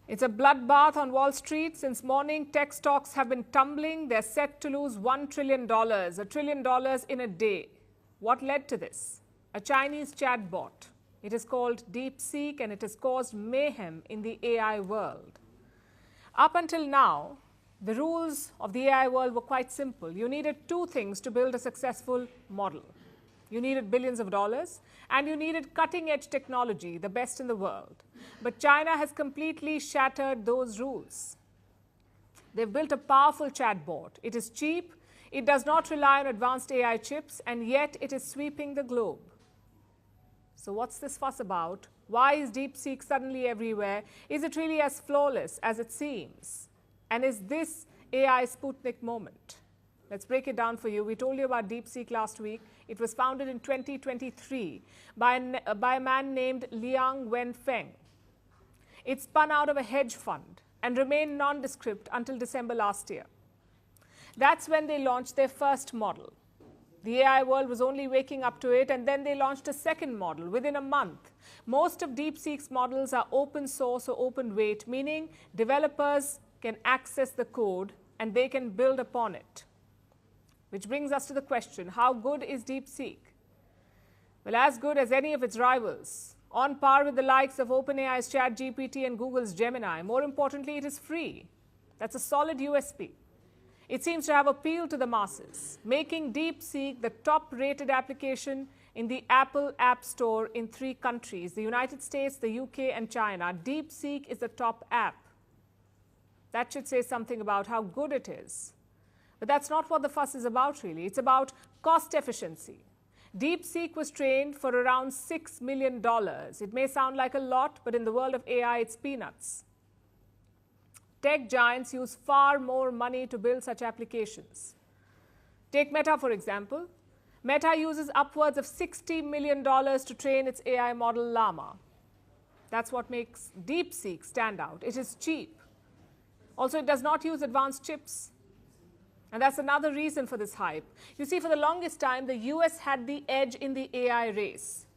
It's a bloodbath on Wall Street. Since morning, tech stocks have been tumbling. They're set to lose $1 trillion, $1 trillion in a day. What led to this? A Chinese chatbot. It is called DeepSeek, and it has caused mayhem in the AI world. Up until now, the rules of the AI world were quite simple. You needed two things to build a successful model. You needed billions of dollars, and you needed cutting-edge technology, the best in the world. But China has completely shattered those rules. They've built a powerful chatbot. It is cheap, it does not rely on advanced AI chips, and yet it is sweeping the globe. So what's this fuss about? Why is DeepSeek suddenly everywhere? Is it really as flawless as it seems? And is this AI Sputnik moment? Let's break it down for you. We told you about DeepSeek last week. It was founded in 2023 by a man named Liang Wenfeng. It spun out of a hedge fund and remained nondescript until December last year. That's when they launched their first model. The AI world was only waking up to it, and then they launched a second model within a month. Most of DeepSeek's models are open source or open weight, meaning developers can access the code and they can build upon it. Which brings us to the question, how good is DeepSeek? Well, as good as any of its rivals, on par with the likes of OpenAI's ChatGPT and Google's Gemini. More importantly, it is free. That's a solid USP. It seems to have appealed to the masses, making DeepSeek the top-rated application in the Apple App Store in 3 countries, the United States, the UK, and China. DeepSeek is the top app. That should say something about how good it is. But that's not what the fuss is about, really. It's about cost efficiency. DeepSeek was trained for around $6 million. It may sound like a lot, but in the world of AI, it's peanuts. Tech giants use far more money to build such applications. Take Meta, for example. Meta uses upwards of $60 million to train its AI model Llama. That's what makes DeepSeek stand out. It is cheap. Also, it does not use advanced chips. And that's another reason for this hype. You see, for the longest time, the US had the edge in the AI race.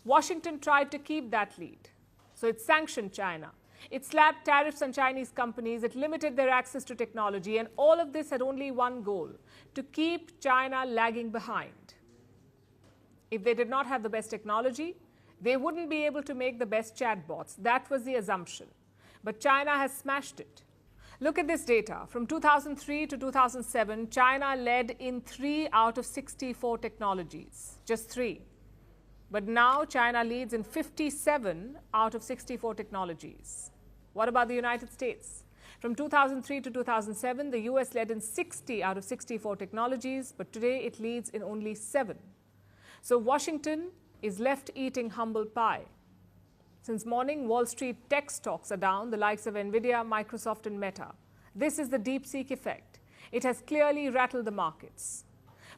Washington tried to keep that lead. So it sanctioned China. It slapped tariffs on Chinese companies. It limited their access to technology. And all of this had only one goal, to keep China lagging behind. If they did not have the best technology, they wouldn't be able to make the best chatbots. That was the assumption. But China has smashed it. Look at this data. From 2003 to 2007, China led in 3 out of 64 technologies, just 3. But now China leads in 57 out of 64 technologies. What about the United States? From 2003 to 2007, the US led in 60 out of 64 technologies, but today it leads in only 7. So Washington is left eating humble pie. Since morning, Wall Street tech stocks are down, the likes of Nvidia, Microsoft, and Meta. This is the DeepSeek effect. It has clearly rattled the markets.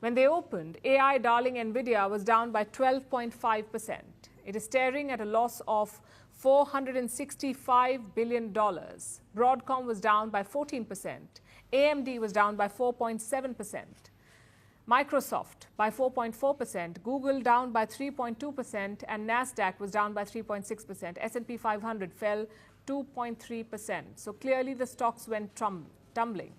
When they opened, AI darling Nvidia was down by 12.5%. It is staring at a loss of $465 billion. Broadcom was down by 14%. AMD was down by 4.7%. Microsoft by 4.4%, Google down by 3.2%, and NASDAQ was down by 3.6%. S&P 500 fell 2.3%. So clearly the stocks went tumbling.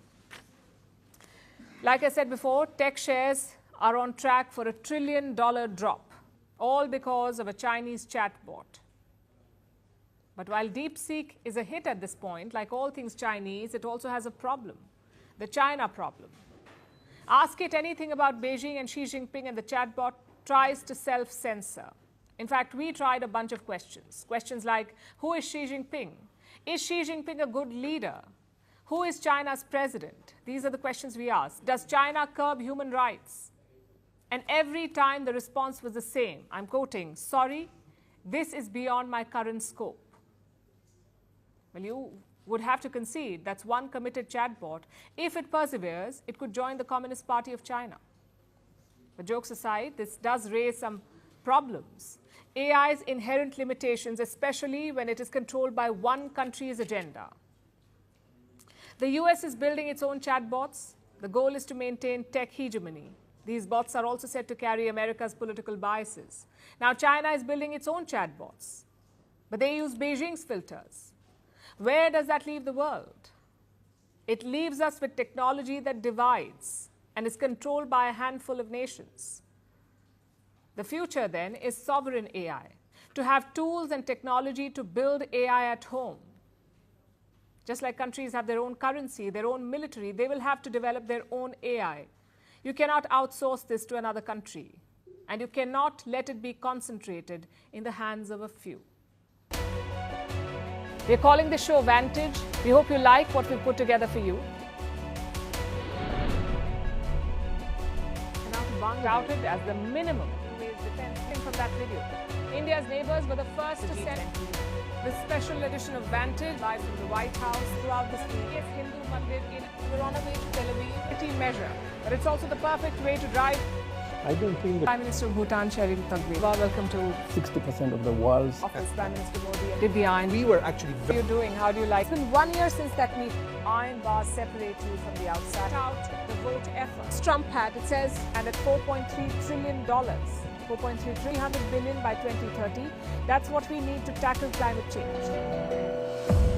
Like I said before, tech shares are on track for a $1 trillion drop, all because of a Chinese chatbot. But while DeepSeek is a hit at this point, like all things Chinese, it also has a problem, the China problem. Ask it anything about Beijing and Xi Jinping, and the chatbot tries to self-censor. In fact, we tried a bunch of questions. Questions like, who is Xi Jinping? Is Xi Jinping a good leader? Who is China's president? These are the questions we asked. Does China curb human rights? And every time the response was the same. I'm quoting, sorry, this is beyond my current scope. Well, you would have to concede that's one committed chatbot. If it perseveres, it could join the Communist Party of China. But jokes aside, this does raise some problems. AI's inherent limitations, especially when it is controlled by one country's agenda. The US is building its own chatbots. The goal is to maintain tech hegemony. These bots are also said to carry America's political biases. Now, China is building its own chatbots, but they use Beijing's filters. Where does that leave the world? It leaves us with technology that divides and is controlled by a handful of nations. The future then is sovereign AI, to have tools and technology to build AI at home. Just like countries have their own currency, their own military, they will have to develop their own AI. You cannot outsource this to another country, and you cannot let it be concentrated in the hands of a few. We're calling this show Vantage. We hope you like what we put together for you. Touted as the minimum defense from that video. India's neighbors were the first to send the special edition of Vantage live from the White House throughout this week. Yes, Hindu Mandir in we're on our way to Tel Aviv. Measure, but it's also the perfect way to drive. I don't think that Prime Minister of Bhutan, Sherin Tagwe. Welcome to 60% of the world's office. Prime Minister Modi. Divyan. We were actually How are you doing? How do you like? It's been 1 year since that meeting. Iron bars separate you from the outside. Out the vote effort. Trump had, it says, and at $4.3 trillion. 300 billion by 2030. That's what we need to tackle climate change.